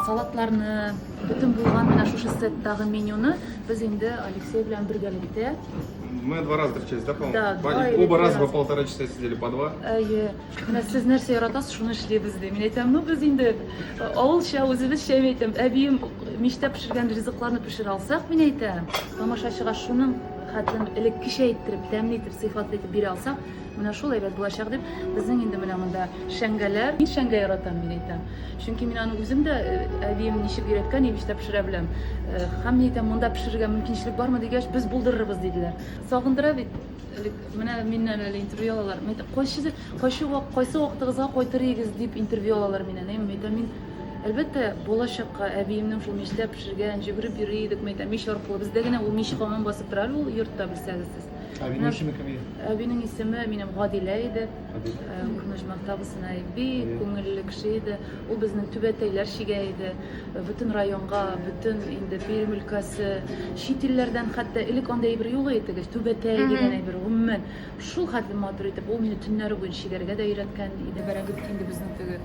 Салатларны, бүтін болған мына шушы сеттагы менюны біз енді Алексей белән бергәлектә. Мы 2 раза встречались, да, по-моему? Да, Оба раза по 1,5 часа сидели, по 2. Менә сез нәрсә яратасыз, шуны эшлибез ди. Мин әйтәм, ну без инде авылча үзебезчә әйтәм, әбием мичтә пешергән ризыкларны пешерә алсак, мин әйтәм, тамашачыга шуның хәтлен элеккечә иттереп, тәмле итеп, сыйфатлы итеп бирә алсак, менә шул әйбәт булачак дип, безнең инде менә монда шәңгәләр, мин шәңгә яратам, мин әйтәм. Чөнки мин аны үзем дә әбием ничек өйрәткән, мичтә пешерә беләм. Һәм мин әйтәм, монда пешерергә мөмкинчелек бармы дигәч, без булдырырбыз диделәр. Сагындыра бит. Менә миннән әле интервью алалар. Мен әйтәм, кайсы вакытыгызга кайтырыгыз дип интервью алалар миннән. Мен әйтәм, мин әлбәттә булачакка әбиемнең шул мичтә пешергән, җигреп йөри идек, мен әйтәм, мич аркылы бездә генә ул мич камын басып тора, ул йортта белсәгез сез. Абинең исеме кем иде? Әбинең исеме минем Гадилә иде. Курныж мактабысына бик күңелле кеше иде. Ул безнең Түбәтәйләр шигә иде. Бөтен районга, бөтен инде Пермь өлкәсе, чит илләрдән хәтта элек андай бер юк иде, Түбәтәй дигән бер гомумән. Шул хәтле матур итеп ул мине төннәре буен шигәргә дә өйрәткән иде. Бәрәңге бит инде безнең теге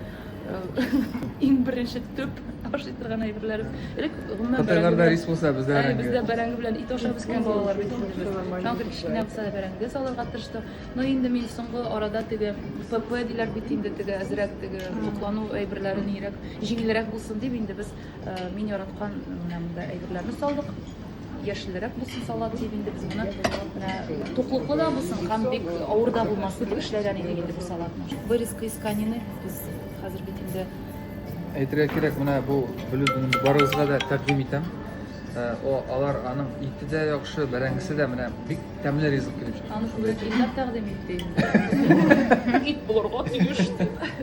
иң беренче төп ашый торган әйберләребез. Элек гомумән Татарларда рис булса бездә бәрәңге. Бездә бәрәңге белән ит ашап үскән балалар бит инде. Шуңа кичкенә булса да бәрәңге салырга тырыштык. Но инде мин соңгы арада теге ПП диләр бит инде теге әзрәк теге туклану әйберләрен ирек җиңелрәк булсын дип инде без мин яраткан менә монда әйберләрне салдык. Яшелрәк булсын салат дип инде без моны туклыклы да булсын һәм бик авыр да булмасын дип эшләгән идек инде бу салатны. Вырезка из конины без хәзер бит инде Әйтергә кирәк, менә бу блюдоны барыгызга да тәкъдим итәм. Алар аның ите дә яхшы, бәрәңгесе дә менә бик тәмле ризык килеп чыга. аны шул белән илдә тәкъдим итте. Ит булырга тиеш.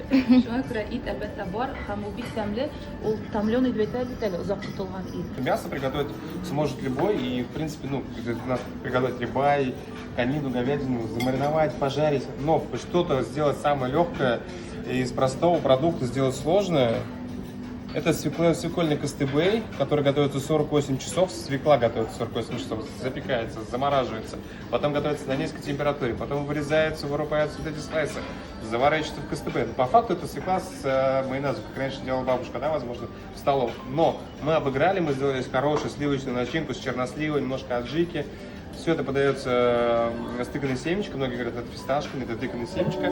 Шуңа күрә ит әлбәттә бар һәм ул бик тәмле. Ул томленый дип әйтә бит әле, узак тотылган ит. Мясо приготовить сможет любой, и в принципе, ну, у нас приготовить рибай, конину, говядину, замариновать, пожарить, но что-то сделать самое легкое из простого продукта сделать сложное. Это свекольный костыбей, который готовится 48 часов, свекла готовится 48 часов, запекается, замораживается, потом готовится на низкой температуре, потом вырезается, вырубаются вот эти слайсы, заворачивается в костыбей. По факту это свекла с майонезом, как раньше делала бабушка, да, возможно, в столовке. Но мы обыграли, мы сделали здесь хорошую сливочную начинку с черносливой, немножко аджики. Все это подается с тыквенной семечкой, многие говорят, это фисташками, это тыквенная семечка.